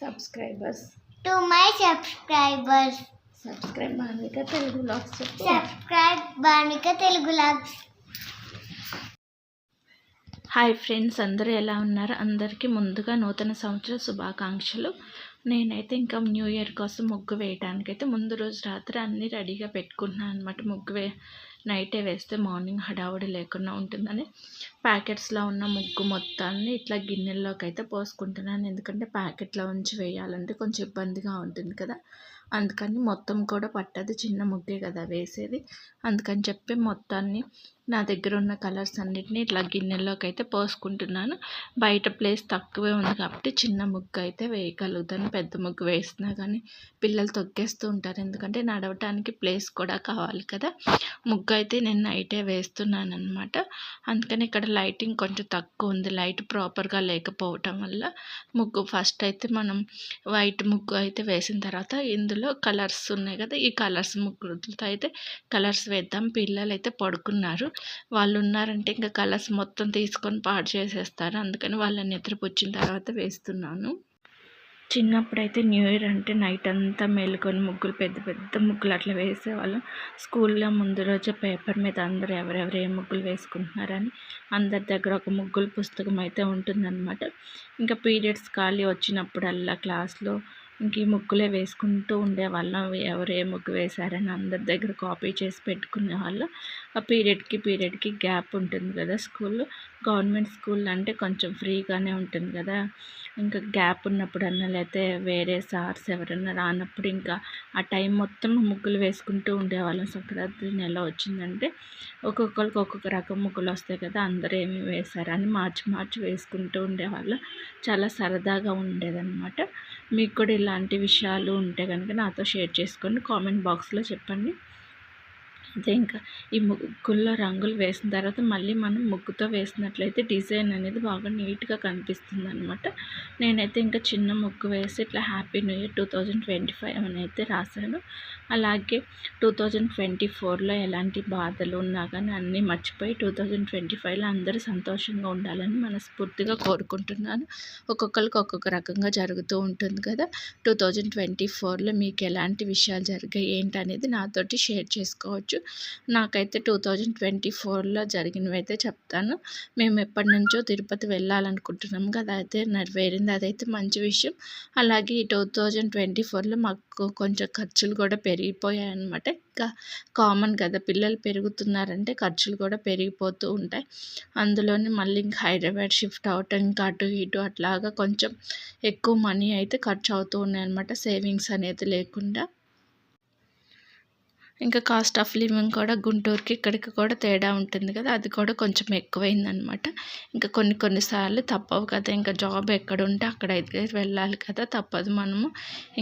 Subscribers to my subscribers. Subscribe బానిక Telugu vlogs చెప్పు. Subscribe బానిక Telugu vlogs. Hi friends, అందరూ ఎలా ఉన్నారు? అందరికీ ముందుగా నూతన సంవత్సర శుభాకాంక్షలు. నేనైతే ఇంకా న్యూ ఇయర్ కోసం ముగ్గు వేయడానికైతే ముందు రోజు రాత్రి అన్నీ రెడీగా పెట్టుకుంటున్నాను అనమాట. నైటే వేస్తే మార్నింగ్ హడావుడి లేకుండా ఉంటుందని ప్యాకెట్స్లో ఉన్న ముగ్గు మొత్తాన్ని ఇట్లా గిన్నెల్లోకి అయితే పోసుకుంటున్నాను. ఎందుకంటే ప్యాకెట్లో ఉంచి వేయాలంటే కొంచెం ఇబ్బందిగా ఉంటుంది కదా, అందుకని మొత్తం కూడా పట్టదు, చిన్న ముగ్గే కదా వేసేది. అందుకని చెప్పి మొత్తాన్ని నా దగ్గర ఉన్న కలర్స్ అన్నిటినీ ఇట్లా గిన్నెల్లోకి అయితే పోసుకుంటున్నాను. బయట ప్లేస్ తక్కువే ఉంది కాబట్టి చిన్న ముగ్గు అయితే వేయగలుగుతాను. పెద్ద ముగ్గు వేసినా కానీ పిల్లలు తొక్కేస్తూ ఉంటారు, ఎందుకంటే నడవటానికి ప్లేస్ కూడా కావాలి కదా. ముగ్గు అయితే నేను నైటే వేస్తున్నాను అనమాట. అందుకని ఇక్కడ లైటింగ్ కొంచెం తక్కువ ఉంది, లైట్ ప్రాపర్గా లేకపోవటం వల్ల ముగ్గు ఫస్ట్ అయితే మనం వైట్ ముగ్గు అయితే వేసిన తర్వాత ఇందులో కలర్స్ ఉన్నాయి కదా, ఈ కలర్స్ ముగ్గులతో అయితే కలర్స్ వేద్దాం. పిల్లలు అయితే పడుకున్నారు, వాళ్ళు ఉన్నారంటే ఇంకా కలర్స్ మొత్తం తీసుకొని పాడు చేసేస్తారు. అందుకని వాళ్ళని నిద్రపుచ్చిన తర్వాత వేస్తున్నాను. చిన్నప్పుడైతే న్యూ ఇయర్ అంటే నైట్ అంతా మేలుకొని ముగ్గులు, పెద్ద పెద్ద ముగ్గులు అట్లా వేసేవాళ్ళం. స్కూల్లో ముందు రోజు పేపర్ మీద అందరూ ఎవరెవరు ఏ ముగ్గులు వేసుకుంటున్నారని అందరి దగ్గర ఒక ముగ్గుల పుస్తకం అయితే ఉంటుందన్నమాట. ఇంకా పీరియడ్స్ ఖాళీ వచ్చినప్పుడల్లా క్లాస్లో ఇంక ఈ ముగ్గులే వేసుకుంటూ ఉండేవాళ్ళం. ఎవరు ఏ ముగ్గు వేశారని అందరి దగ్గర కాపీ చేసి పెట్టుకునే వాళ్ళు. ఆ పీరియడ్కి గ్యాప్ ఉంటుంది కదా స్కూల్లో. గవర్నమెంట్ స్కూల్ అంటే కొంచెం ఫ్రీగానే ఉంటుంది కదా, ఇంకా గ్యాప్ ఉన్నప్పుడన్నా లేకపోతే వేరే సార్స్ ఎవరన్నా రానప్పుడు ఇంకా ఆ టైం మొత్తం ముగ్గులు వేసుకుంటూ ఉండేవాళ్ళం. సంక్రాంతి నెల వచ్చిందంటే ఒక్కొక్కరికి ఒక్కొక్క రకం ముగ్గులు వస్తాయి కదా, అందరూ ఏమి వేశారని మార్చి వేసుకుంటూ ఉండేవాళ్ళం. చాలా సరదాగా ఉండేదన్నమాట. మీకు కూడా ఇలాంటి విషయాలు ఉంటే కనుక నాతో షేర్ చేసుకోండి, కామెంట్ బాక్స్లో చెప్పండి. అదే ఇంకా ఈ ముగ్గుల్లో రంగులు వేసిన తర్వాత మళ్ళీ మనం ముగ్గుతో వేసినట్లయితే డిజైన్ అనేది బాగా నీట్గా కనిపిస్తుంది అనమాట. నేనైతే ఇంకా చిన్న ముగ్గు వేసి ఇట్లా హ్యాపీ న్యూ ఇయర్ 2025 అని అయితే రాశాను. అలాగే 2024లో ఎలాంటి బాధలు ఉన్నా కానీ అన్నీ మర్చిపోయి 2025లో అందరూ సంతోషంగా ఉండాలని మనస్ఫూర్తిగా కోరుకుంటున్నాను. ఒక్కొక్కరికి ఒక్కొక్క రకంగా జరుగుతూ ఉంటుంది కదా. 2024లో మీకు ఎలాంటి విషయాలు జరిగాయి ఏంటనేది నాతోటి షేర్ చేసుకోవచ్చు. నాకైతే 2024లో జరిగినవి అయితే చెప్తాను. మేము ఎప్పటి నుంచో తిరుపతి వెళ్ళాలనుకుంటున్నాము కదా, అయితే నెరవేరింది, అదైతే మంచి విషయం. అలాగే ఈ 2024లో మాకు కొంచెం ఖర్చులు కూడా పెరిగిపోయాయి అన్నమాట. ఇంకా కామన్ కదా, పిల్లలు పెరుగుతున్నారంటే ఖర్చులు కూడా పెరిగిపోతూ ఉంటాయి. అందులోని మళ్ళీ ఇంకా హైదరాబాద్ షిఫ్ట్ అవటం, ఇంకా అటు ఇటు అట్లాగా కొంచెం ఎక్కువ మనీ అయితే ఖర్చు అవుతూ ఉన్నాయి అన్నమాట, సేవింగ్స్ అనేది లేకుండా. ఇంకా కాస్ట్ ఆఫ్ లివింగ్ కూడా గుంటూరుకి ఇక్కడికి కూడా తేడా ఉంటుంది కదా, అది కూడా కొంచెం ఎక్కువైందనమాట. ఇంకా కొన్నిసార్లు తప్పవు కదా, ఇంకా జాబ్ ఎక్కడ ఉంటే అక్కడైతే వెళ్ళాలి కదా, తప్పదు. మనము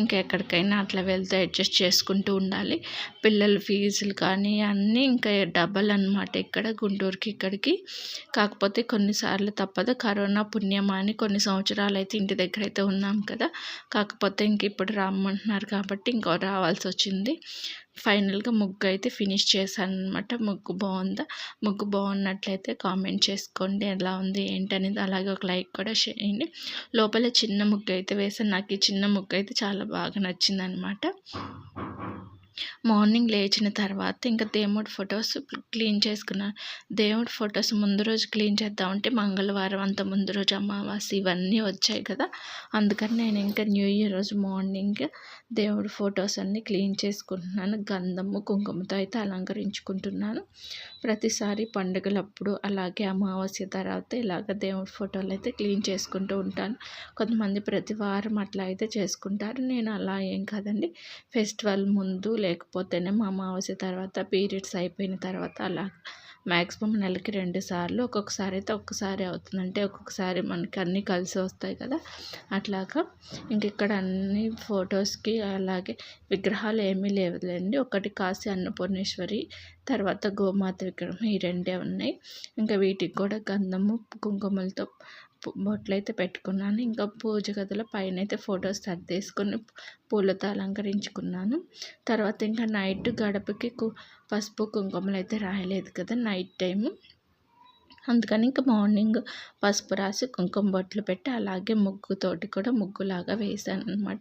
ఇంకా ఎక్కడికైనా అట్లా వెళ్తే అడ్జస్ట్ చేసుకుంటూ ఉండాలి. పిల్లల ఫీజులు కానీ అన్నీ ఇంకా డబల్ అనమాట ఇక్కడ గుంటూరుకి ఇక్కడికి. కాకపోతే కొన్నిసార్లు తప్పదు, కరోనా పుణ్యమా అని కొన్ని సంవత్సరాలు అయితే ఇంటి దగ్గర అయితే ఉన్నాం కదా. కాకపోతే ఇంక ఇప్పుడు రమ్మంటున్నారు కాబట్టి ఇంకో రావాల్సి వచ్చింది. ఫైనల్గా ముగ్గు అయితే ఫినిష్ చేశాను అనమాట. ముగ్గు బాగున్నట్లయితే కామెంట్ చేసుకోండి ఎలా ఉంది ఏంటనేది. అలాగే ఒక లైక్ కూడా చేయండి. లోపల చిన్న ముగ్గు అయితే వేసాను. నాకు ఈ చిన్న ముగ్గు అయితే చాలా బాగా నచ్చింది అనమాట. మార్నింగ్ లేచిన తర్వాత ఇంకా దేవుడి ఫొటోస్ క్లీన్ చేసుకున్నాను. దేవుడి ఫొటోస్ ముందు రోజు క్లీన్ చేద్దామంటే మంగళవారం, అంత ముందు రోజు అమావాస్య ఇవన్నీ వచ్చాయి కదా, అందుకని నేను ఇంకా న్యూ ఇయర్ రోజు మార్నింగ్ దేవుడి ఫొటోస్ అన్నీ క్లీన్ చేసుకుంటున్నాను. గంధము కుంకుమతో అయితే అలంకరించుకుంటున్నాను. ప్రతిసారి పండుగలప్పుడు అలాగే అమావాస్య తర్వాత ఇలాగ దేవుడి ఫోటోలు అయితే క్లీన్ చేసుకుంటూ ఉంటాను. కొంతమంది ప్రతి వారం అట్లా అయితే చేసుకుంటారు, నేను అలా ఏం కాదండి. ఫెస్టివల్ ముందు లేకపోతేనే మా అమావాస్య తర్వాత, పీరియడ్స్ అయిపోయిన తర్వాత అలా మ్యాక్సిమం నెలకి 2 సార్లు, ఒక్కొక్కసారి అయితే ఒక్కసారి అవుతుంది. అంటే ఒక్కొక్కసారి మనకి అన్నీ కలిసి వస్తాయి కదా, అట్లాగా. ఇంక ఇక్కడ అన్ని ఫొటోస్కి అలాగే విగ్రహాలు ఏమీ లేవులేండి. ఒకటి కాశీ అన్నపూర్ణేశ్వరి, తర్వాత గోమాత విగ్రహం, ఈ 2 ఉన్నాయి. ఇంకా వీటికి కూడా గంధము కుంకుమలతో బొట్లయితే పెట్టుకున్నాను. ఇంకా పూజ గదిలో పైన అయితే ఫొటోస్ సర్దేసుకొని పూలతో అలంకరించుకున్నాను. తర్వాత ఇంకా నైట్ గడపకి పసుపు కుంకుమలు అయితే రాయలేదు కదా నైట్ టైము, అందుకని ఇంక మార్నింగ్ పసుపు రాసి కుంకుమ బొట్లు పెట్టి అలాగే ముగ్గుతోటి కూడా ముగ్గులాగా వేశాననమాట.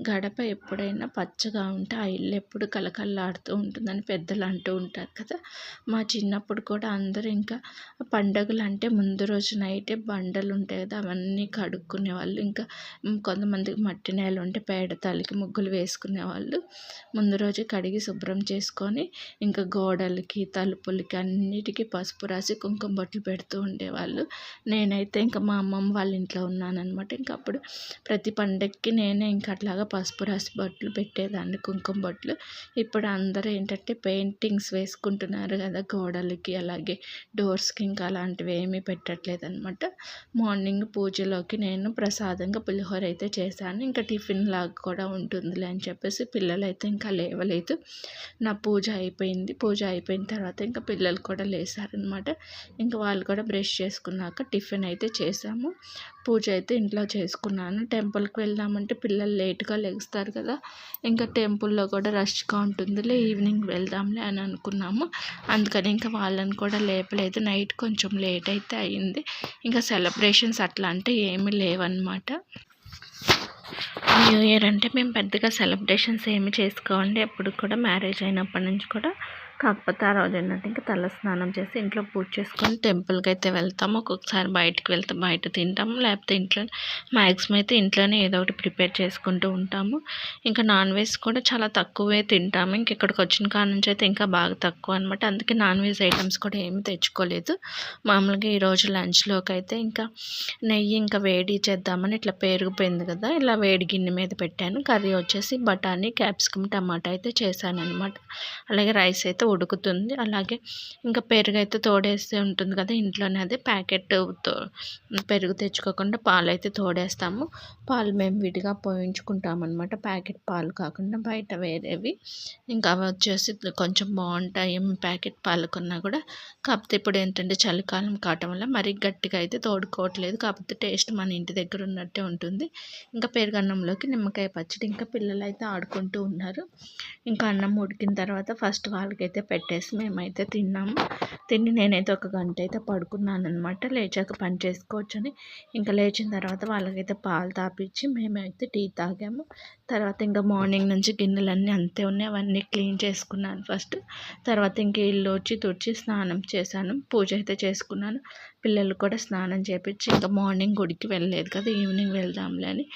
గడప ఎప్పుడైనా పచ్చగా ఉంటే ఆ ఇల్లు ఎప్పుడు కలకల్లాడుతూ ఉంటుందని పెద్దలు అంటూ ఉంటారు కదా. మా చిన్నప్పుడు కూడా అందరూ ఇంకా పండగలు అంటే ముందు రోజు నైటే బండలు ఉంటాయి కదా, అవన్నీ కడుక్కునేవాళ్ళు. ఇంకా కొంతమందికి మట్టి నేల ఉంటే పేడ తల్లికి ముగ్గులు వేసుకునేవాళ్ళు. ముందు రోజు కడిగి శుభ్రం చేసుకొని ఇంకా గోడలకి తలుపులకి అన్నిటికీ పసుపు రాసి కుంకుమ బొట్లు పెడుతూ ఉండేవాళ్ళు. నేనైతే ఇంకా మా అమ్మమ్మ వాళ్ళ ఇంట్లో ఉన్నానన్నమాట. ఇంక అప్పుడు ప్రతి పండగకి నేనే ఇంకా అట్లాగా పసుపు రాసి బొట్లు పెట్టేదాన్ని, కుంకుమ బొట్లు. ఇప్పుడు అందరూ ఏంటంటే పెయింటింగ్స్ వేసుకుంటున్నారు కదా గోడలకి, అలాగే డోర్స్కి. ఇంకా అలాంటివి ఏమీ పెట్టట్లేదు అనమాట. మార్నింగ్ పూజలోకి నేను ప్రసాదంగా పులిహోర అయితే చేశాను. ఇంకా టిఫిన్ లాగా కూడా ఉంటుందిలే అని చెప్పేసి పిల్లలైతే ఇంకా లేవలేదు. నా పూజ అయిపోయింది. పూజ అయిపోయిన తర్వాత ఇంకా పిల్లలు కూడా లేసారనమాట. ఇంకా వాళ్ళు కూడా బ్రష్ చేసుకున్నాక టిఫిన్ అయితే చేసాము. పూజ అయితే ఇంట్లో చేసుకున్నాను. టెంపుల్కి వెళ్దామంటే పిల్లలు లేట్గా లెగుస్తారు కదా, ఇంకా టెంపుల్లో కూడా రష్గా ఉంటుందిలే, ఈవినింగ్ వెళ్దాంలే అని అనుకున్నాము. అందుకని ఇంకా వాళ్ళని కూడా లేపలేదు. నైట్ కొంచెం లేట్ అయితే అయ్యింది. ఇంకా సెలబ్రేషన్స్ అట్లా అంటే ఏమీ లేవన్నమాట. న్యూ ఇయర్ అంటే మేము పెద్దగా సెలబ్రేషన్స్ ఏమి చేసుకోండి, ఎప్పుడు కూడా మ్యారేజ్ అయినప్పటి నుంచి కూడా. కాకపోతే ఆ రోజు ఏంటంటే ఇంకా తల స్నానం చేసి ఇంట్లో పూజ చేసుకొని టెంపుల్కి అయితే వెళ్తాము. ఒక్కొక్కసారి బయటికి వెళ్తే బయట తింటాము, లేకపోతే ఇంట్లో మ్యాక్సిమం అయితే ఇంట్లోనే ఏదో ఒకటి ప్రిపేర్ చేసుకుంటూ ఉంటాము. ఇంకా నాన్ వెజ్ కూడా చాలా తక్కువే తింటాము. ఇంక ఇక్కడికి వచ్చిన కాడ నుంచి అయితే ఇంకా బాగా తక్కువ అనమాట. అందుకే నాన్ వెజ్ ఐటమ్స్ కూడా ఏమి తెచ్చుకోలేదు. మామూలుగా ఈరోజు లంచ్లోకి అయితే ఇంకా నెయ్యి ఇంకా వేడి చేద్దామని ఇట్లా పెరిగిపోయింది కదా, ఇలా వేడి గిన్నె మీద పెట్టాను. కర్రీ వచ్చేసి బఠానీ, క్యాప్సికమ్, టమాటా అయితే చేశాను అనమాట. అలాగే రైస్ అయితే ఉడుకుతుంది. అలాగే ఇంకా పెరుగు అయితే తోడేస్తే ఉంటుంది కదా ఇంట్లోనే, అదే ప్యాకెట్ పెరుగు తెచ్చుకోకుండా పాలు అయితే తోడేస్తాము. పాలు మేము విడిగా పోయించుకుంటాం అనమాట, ప్యాకెట్ పాలు కాకుండా బయట వేరేవి. ఇంకా అవి వచ్చేసి కొంచెం బాగుంటాయి ప్యాకెట్ పాలు కొన్నా కూడా. కాకపోతే ఇప్పుడు ఏంటంటే చలికాలం కావటం వల్ల మరీ గట్టిగా అయితే తోడుకోవట్లేదు. కాకపోతే టేస్ట్ మన ఇంటి దగ్గర ఉన్నట్టే ఉంటుంది. ఇంకా పెరుగన్నంలోకి నిమ్మకాయ పచ్చడి. ఇంకా పిల్లలు అయితే ఆడుకుంటూ ఉన్నారు. ఇంకా అన్నం ఉడికిన తర్వాత ఫస్ట్ వాళ్ళకైతే పెట్టేసి మేమైతే తిన్నాము. తిని నేనైతే ఒక గంట అయితే పడుకున్నాను అనమాట, లేచాక పని చేసుకోవచ్చని. ఇంకా లేచిన తర్వాత వాళ్ళకైతే పాలు తాపించి మేమైతే టీ తాగాము. తర్వాత ఇంకా మార్నింగ్ నుంచి గిన్నెలన్నీ అంతే ఉన్నాయి, అవన్నీ క్లీన్ చేసుకున్నాను ఫస్ట్. తర్వాత ఇంక ఇల్లు వచ్చి తుడిచి స్నానం చేశాను, పూజ అయితే చేసుకున్నాను. పిల్లలు కూడా స్నానం చేపించి ఇంకా మార్నింగ్ గుడికి వెళ్ళలేదు కదా, ఈవినింగ్ వెళ్దాంలే అని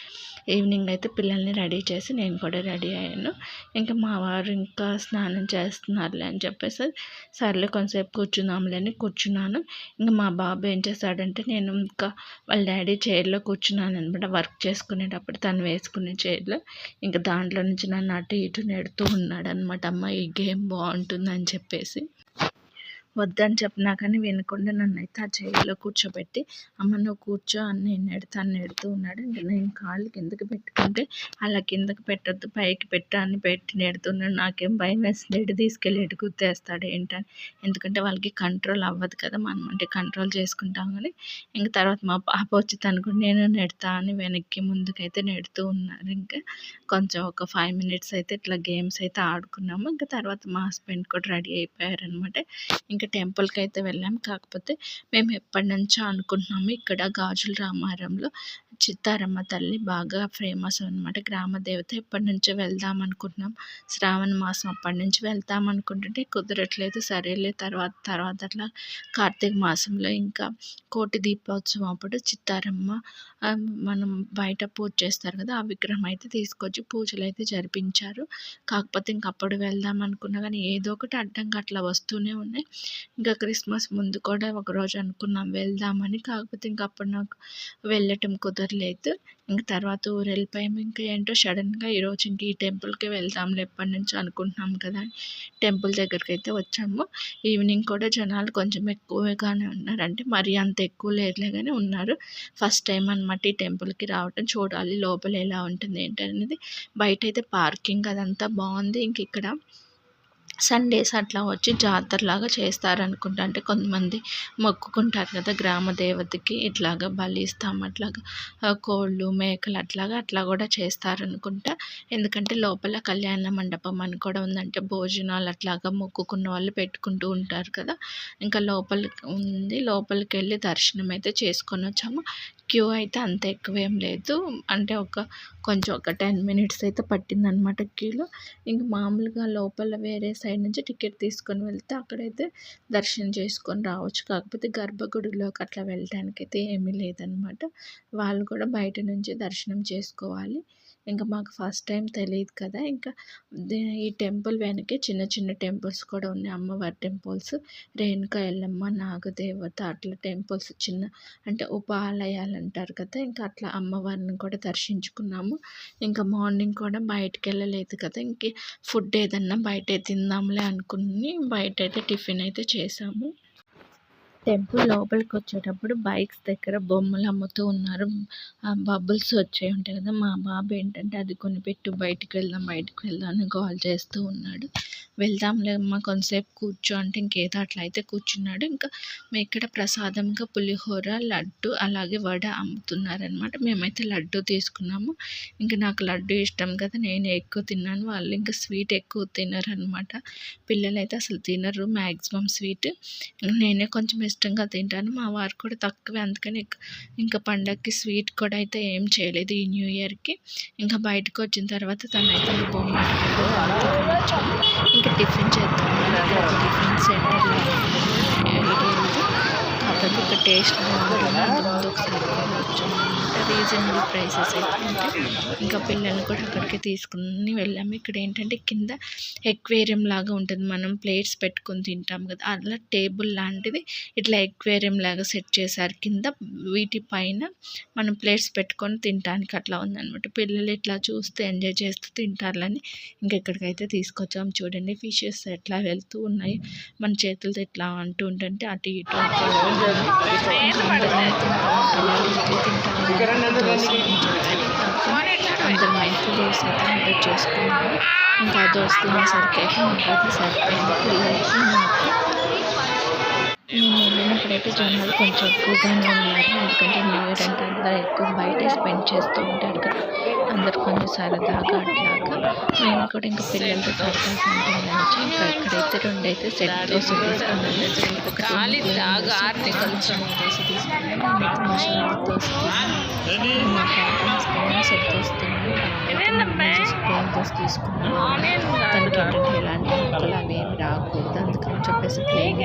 ఈవినింగ్ అయితే పిల్లల్ని రెడీ చేసి నేను కూడా రెడీ అయ్యాను. ఇంకా మా వారు ఇంకా స్నానం చేస్తున్నారులే అని చెప్పేసి సర్లే కొంతసేపు కూర్చుందాంలే అని కూర్చున్నాను. ఇంకా మా బాబు ఏం చేశాడంటే, నేను ఇంకా వాళ్ళ డాడీ చైర్లో కూర్చున్నాను అనమాట వర్క్ చేసుకునేటప్పుడు, తను వేసుకునే చైర్లో. ఇంకా దాంట్లో నుంచి నన్ను అటు ఇటు నెడుతూ ఉన్నాడు అనమాట. అమ్మ ఈ గేమ్ బాగుంటుందని చెప్పేసి. వద్దని చెప్పినా కానీ వినకుండా నన్నైతే ఆ చైర్లో కూర్చోబెట్టి, అమ్మ నువ్వు కూర్చో అని నేను నెడుతూ ఉన్నాడు. ఇంకా నేను కాళ్ళు కిందకి పెట్టుకుంటే అలా కిందకి పెట్టద్దు పైకి పెట్టు అని పెట్టి నెడుతున్నాడు. నాకేం భయం వేస్తుంది, ఎటు తీసుకెళ్ళి ఎటు గుర్తేస్తాడు ఏంటని. ఎందుకంటే వాళ్ళకి కంట్రోల్ అవ్వదు కదా, మనం అంటే కంట్రోల్ చేసుకుంటాం. కానీ ఇంక తర్వాత మా పాప వచ్చి తను కూడా నేను నెడతా అని వెనక్కి ముందుకైతే నెడుతూ ఉన్నారు. ఇంకా కొంచెం ఒక 5 minutes అయితే ఇట్లా గేమ్స్ అయితే ఆడుకున్నాము. ఇంకా తర్వాత మా హస్బెండ్ కూడా రెడీ అయిపోయారనమాట. ఇంకా టెంపుల్కి అయితే వెళ్ళాం. కాకపోతే మేము ఎప్పటి నుంచో అనుకుంటున్నాము, ఇక్కడ గాజుల రామారంలో చిత్తారమ్మ తల్లి బాగా ఫేమస్ అనమాట, గ్రామ దేవత. ఎప్పటి నుంచో వెళ్దాం అనుకుంటున్నాం, శ్రావణ మాసం అప్పటి నుంచి వెళ్దాం అనుకుంటుంటే కుదరట్లేదు. సరేలే తర్వాత అట్లా కార్తీక మాసంలో ఇంకా కోటి దీపోత్సవం అప్పుడు చిత్తారమ్మ మనం బయట పూజ చేస్తారు కదా, ఆ విగ్రహం అయితే తీసుకొచ్చి పూజలు అయితే జరిపించారు. కాకపోతే ఇంక అప్పుడు వెళ్దాం అనుకున్నా కానీ ఏదో ఒకటి అడ్డంగా అట్లా వస్తూనే ఉన్నాయి. ఇంకా క్రిస్మస్ ముందు కూడా ఒకరోజు అనుకున్నాం వెళ్దామని, కాకపోతే ఇంక అప్పుడు నాకు వెళ్ళటం కుదరలేదు. ఇంక తర్వాత ఊరు వెళ్ళిపోయాము. ఇంకా ఏంటో సడన్గా ఈరోజు ఇంక ఈ టెంపుల్కి వెళ్దాంలే ఎప్పటి నుంచో అనుకుంటున్నాం కదా అని టెంపుల్ దగ్గరికి అయితే వచ్చాము. ఈవినింగ్ కూడా జనాలు కొంచెం ఎక్కువగానే ఉన్నారు, అంటే మరీ అంత ఎక్కువ లేదులే కానీ ఉన్నారు. ఫస్ట్ టైం అనమాట ఈ టెంపుల్కి రావటం, చూడాలి లోపల ఎలా ఉంటుంది ఏంటనేది. బయట అయితే పార్కింగ్ అదంతా బాగుంది. ఇంక ఇక్కడ సండేస్ అట్లా వచ్చి జాతరలాగా చేస్తారనుకుంటా. అంటే కొంతమంది మొక్కుకుంటారు కదా గ్రామ దేవతకి, ఇట్లాగా బలి ఇస్తాం అట్లాగా కోళ్ళు మేకలు అట్లా కూడా చేస్తారనుకుంటా. ఎందుకంటే లోపల కళ్యాణ మండపం అని కూడా ఉందంటే భోజనాలు అట్లాగా మొక్కుకున్న వాళ్ళు పెట్టుకుంటూ ఉంటారు కదా. ఇంకా లోపలికి వెళ్ళి దర్శనం అయితే చేసుకొని వచ్చాము. క్యూ అయితే అంత ఎక్కువేం లేదు, అంటే కొంచెం ఒక 10 మినిట్స్ అయితే పట్టిందనమాట క్యూలో. ఇంక మామూలుగా లోపల వేరే సైడ్ నుంచి టికెట్ తీసుకొని వెళ్తే అక్కడైతే దర్శనం చేసుకొని రావచ్చు. కాకపోతే గర్భగుడిలోకి అట్లా వెళ్ళటానికైతే ఏమీ లేదనమాట. వాళ్ళు కూడా బయట నుంచి దర్శనం చేసుకోవాలి. ఇంకా మాకు ఫస్ట్ టైం తెలియదు కదా. ఇంకా ఈ టెంపుల్ వెనకే చిన్న చిన్న టెంపుల్స్ కూడా ఉన్నాయి, అమ్మవారి టెంపుల్స్, రేణుకా ఎల్లమ్మ, నాగదేవత అట్లా టెంపుల్స్ చిన్న అంటే ఉపాలయాలు అంటారు కదా. ఇంకా అట్లా అమ్మవారిని కూడా దర్శించుకున్నాము. ఇంకా మార్నింగ్ కూడా బయటికి వెళ్ళలేదు కదా, ఇంక ఫుడ్ ఏదన్నా బయట తిందాంలే అనుకుని బయట అయితే టిఫిన్ అయితే చేసాము. టెంపుల్ లోపలికి వచ్చేటప్పుడు బైక్స్ దగ్గర బొమ్మలు అమ్ముతూ ఉన్నారు. బబుల్స్ వచ్చాయి ఉంటాయి కదా, మా బాబు ఏంటంటే అది కొనిపెట్టు బయటికి వెళ్దాం అని కాల్ చేస్తూ ఉన్నాడు. వెళ్దాంలే అమ్మ కొంతసేపు కూర్చో అంటే ఇంకేదో అట్లా అయితే కూర్చున్నాడు. ఇంకా ఇక్కడ ప్రసాదంగా పులిహోర, లడ్డు అలాగే వడ అమ్ముతున్నారనమాట. మేమైతే లడ్డు తీసుకున్నాము. ఇంకా నాకు లడ్డు ఇష్టం కదా, నేను ఎక్కువ తిన్నాను. వాళ్ళు ఇంకా స్వీట్ ఎక్కువ తినరనమాట. పిల్లలు అయితే అసలు తినరు మ్యాక్సిమం స్వీట్. నేనే కొంచెం ఇష్టంగా తింటాను, మా వారు కూడా తక్కువే. అందుకని ఇంకా పండగకి స్వీట్ కూడా అయితే ఏం చేయలేదు ఈ న్యూ ఇయర్కి. ఇంకా బయటకు వచ్చిన తర్వాత తనైతే బొమ్మకి ఇంకా టిఫిన్ చేద్దాం. టిఫిన్ సెంటర్లో కాకపోతే ఇక్కడ టేస్ట్ బాగుంటుంది. అందులో ఒకసారి వచ్చామన్నమాట. రీజనబుల్ ప్రైసెస్ అయితే ఉంటాయి. ఇంకా పిల్లల్ని కూడా అక్కడికి తీసుకుని వెళ్ళాము. ఇక్కడ ఏంటంటే కింద ఎక్వేరియం లాగా ఉంటుంది, మనం ప్లేట్స్ పెట్టుకొని తింటాం కదా, అలా టేబుల్ లాంటిది ఇట్లా ఎక్వేరియం లాగా సెట్ చేశారు కింద. వీటి పైన మనం ప్లేట్స్ పెట్టుకొని తినడానికి అట్లా ఉందన్నమాట. పిల్లలు ఇట్లా చూస్తే ఎంజాయ్ చేస్తూ తింటారులని ఇంకెక్కడికైతే తీసుకొచ్చాము. చూడండి ఫిషెస్ ఎట్లా వెళ్తూ ఉన్నాయి, మన చేతులతో ఇట్లా అంటూ ఉంటుంటే అటు ఇటు అందరు మైండ్ దోశ అయితే ఆర్డర్ చేసుకున్నాము. ఇంకా దోశ తినేసరికి అయితే మాకైతే సరిపోయింది. పిల్లలకి మేము వెళ్ళినప్పుడైతే జనాలు కొంచెం ఎక్కువగానే ఉన్నారు. ఎందుకంటే న్యూ ఇయర్ అంటే అందరూ ఎక్కువ బయట స్పెండ్ చేస్తూ ఉంటారు కదా, అందరు కొంచెం సరదాగా అట్లాగా. మేము కూడా ఇంకా పిల్లలతో సరదాగా ఉంటుందని ఇంకా ఇక్కడైతే 2 అయితే సెట్ దోశ తీసుకున్నాము. ఒకటి దోశ తీసుకున్నాము, మసాలా దోశ మా husband set dosa plain dosa తీసుకున్నాము. తనకి ఏంటంటే ఎలాంటి ముక్కలు అవి ఏమి రాకూడదు, అందుకని చెప్పేసి ప్లేన్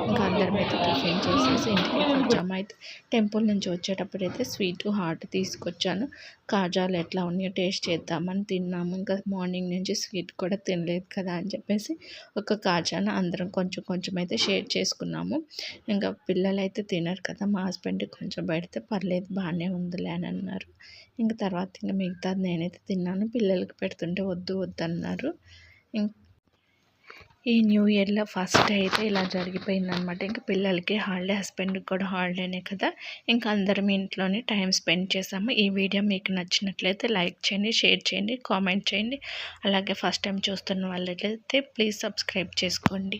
ఇంకా అందరం అయితే టిఫిన్ చేసేసి ఇంటికి వచ్చాము. అయితే టెంపుల్ నుంచి వచ్చేటప్పుడు అయితే స్వీట్ హాట్ తీసుకొచ్చాను. కాజాలు ఎట్లా ఉన్నాయో టేస్ట్ చేద్దామని తిన్నాము. ఇంకా మార్నింగ్ నుంచి స్వీట్ కూడా తినలేదు కదా అని చెప్పేసి ఒక కాజాను అందరం కొంచెం అయితే షేర్ చేసుకున్నాము. ఇంకా పిల్లలు అయితే తినరు కదా, మా హస్బెండ్కి కొంచెం పెడితే పర్లేదు బాగానే ఉందిలే అని అన్నారు. ఇంకా తర్వాత ఇంకా మిగతాది నేనైతే తిన్నాను, పిల్లలకి పెడుతుంటే వద్దు అన్నారు. ఈ న్యూ ఇయర్లో ఫస్ట్ అయితే ఇలా జరిగిపోయిందనమాట. ఇంకా పిల్లలకి హాలిడే, హస్బెండ్కి కూడా హాలిడేనే కదా, ఇంకా అందరం ఇంట్లోనే టైం స్పెండ్ చేసాము. ఈ వీడియో మీకు నచ్చినట్లయితే లైక్ చేయండి, షేర్ చేయండి, కామెంట్ చేయండి. అలాగే ఫస్ట్ టైం చూస్తున్న వాళ్ళైతే ప్లీజ్ సబ్స్క్రైబ్ చేసుకోండి.